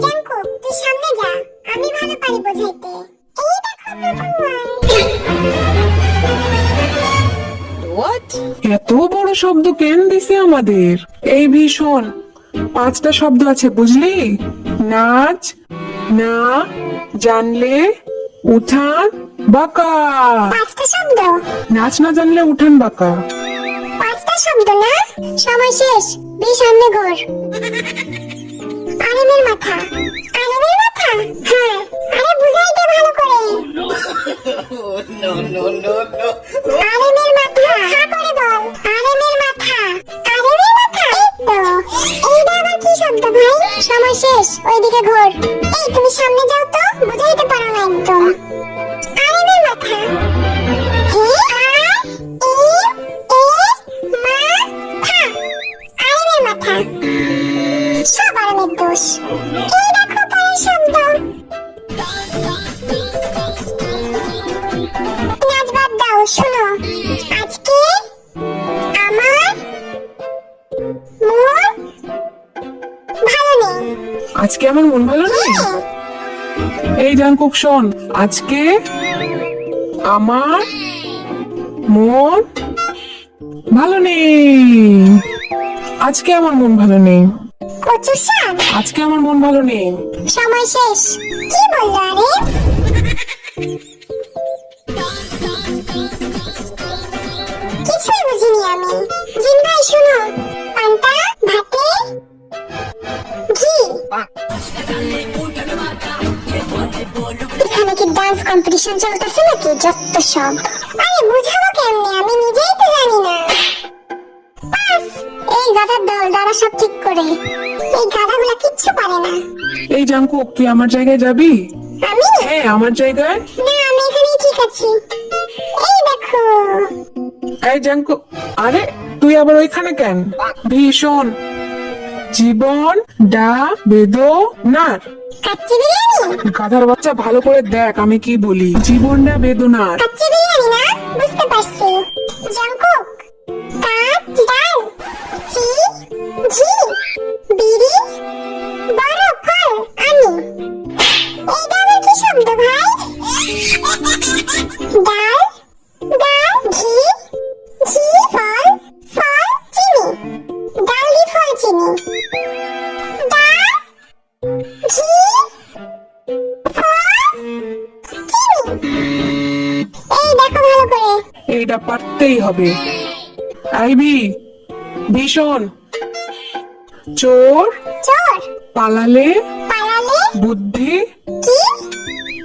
জাঙ্কু, তুই সামনে যা, আমি ভালো পারি বোঝাইতে। এই দেখো প্রথম What? এত বড় শব্দ কেন দিছে আমাদের? এই ভীষণ 5টা শব্দ আছে বুঝলি? নাচ, না, জানলে, উঠান, বাঁকা। 5টা শব্দ। নাচ না জানলে উঠান বাঁকা। 5টা শব্দ না? সময় শেষ, সামনে ঘোর। আরেমের মাথা। আরেমের মাথা? হ্যাঁ, আরে বুঝাইতে ভালো করে। No, no, no, no. আরেমের মাথা। হা করে বল। আরেমের মাথা। আরেমের মাথা। এই তো। এইটা আবার কি শব্দ ভাই? সময় শেষ, ওইদিকে ঘোর। এই তুমি সামনে যাও তো, বুঝাইতে পারো না একদম। আরেমের মাথা। আরেমের মাথা। সব আরামের দোষ। এই দেখো পরের শব্দ। নাচ বাদ দাও, শোনো। আজকে আমার মন ভালো নেই। আজকে আমার মন ভালো নেই। এই জাঙ্কুক শোন, আজকে আমার মন ভালো নেই। আজকে আমার মন ভালো নেই। কচু শাক। আজকে আমার মন ভালো নেই। সময় শেষ। কি বললো আরে? কিছুই বুঝিনি আমি। জিন ভাই শোনো, পান্তা ভাতে ঘি। এখানে কি ডান্স কম্পিটিশন চলতেছে নাকি? যত সব। আরে বুঝাবো কেমনে, আমি নিজেই তো জানি না। পাস। এই গাধার দল দ্বারা সব ঠিক করে। এই গাধাগুলা কিচ্ছু পারে না। এই জাঙ্কুক, তুই আমার জায়গায় যাবি? আমি? হ্যাঁ, আমার জায়গায়। না, আমি এখানেই ঠিক আছি। এই দেখো। এই জাঙ্কুক, আরে তুই আবার ওইখানে কেন? ভীষণ জীবন ডা বেদনার। কাচ্চি বিরিয়ানি? গাধার বাচ্চা, ভালো করে দেখ আমি কি বলি। জীবনটা বেদনার। কাচ্চি বিরিয়ানি না? বুঝতে পারছি। জাঙ্কুক, কাঠ, ডাল, চি, ঘি, বিড়ি, বড় ফল, আমি। এইটা আবার কি শব্দ ভাই? ডাল, ডাল, ঘি, ঘি, ফল, ফল, চিনি। ডাল, ঘি, ফল, চিনি। ডাল, ঘি, ফল, চিনি। এই দেখো ভালো করে। এইটা পারতেই হবে। আইবি ভীষণ চোর চোর পালালে পালালে বুদ্ধি। কি?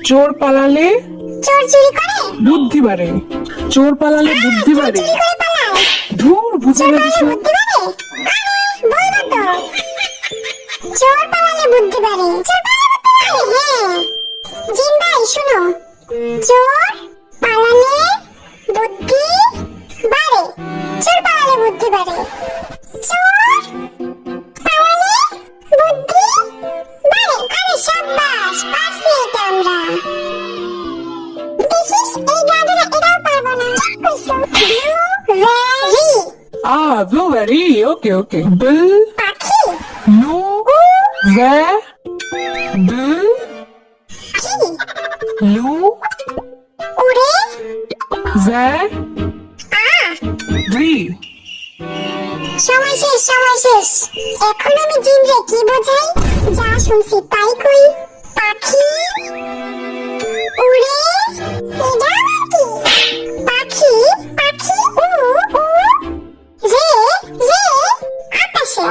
চোর পালালে চোর চুরি করে? বুদ্ধি বাড়ে। চোর পালালে বুদ্ধি বাড়ে। চুরি করে পালায়? ধুর, বুঝে চোর না পালালে কিছু। বুদ্ধি বাড়ে? আরে বলবো তো। চোর পালালে বুদ্ধি বাড়ে। চোর পালালে বুদ্ধি বাড়ে, হ্যাঁ। জিন ভাই শোনো, চোর পালালে বুদ্ধি বাড়ে। চোর পালালে বুদ্ধি বাড়ে। চোর পালালে বুদ্ধি বাড়ে। আরে সাব্বাস, পারছি এটা আমরা। দেখিস, এই গাধারা এটাও পারবো না। ঠিক কইছো। Blueberry blueberry. ওকে ওকে। বিল পাখি। লু ভে বিল কি? লু উড়ে ভে আ। রি। সময় শেষ, সময় শেষ। এখন আমি জিনরে কি বোঝাই? যা শুনছি তাই কই। পাখি উড়ে। এটা আবার কি? পাখি, পাখি উ উ রে রে আকাশে।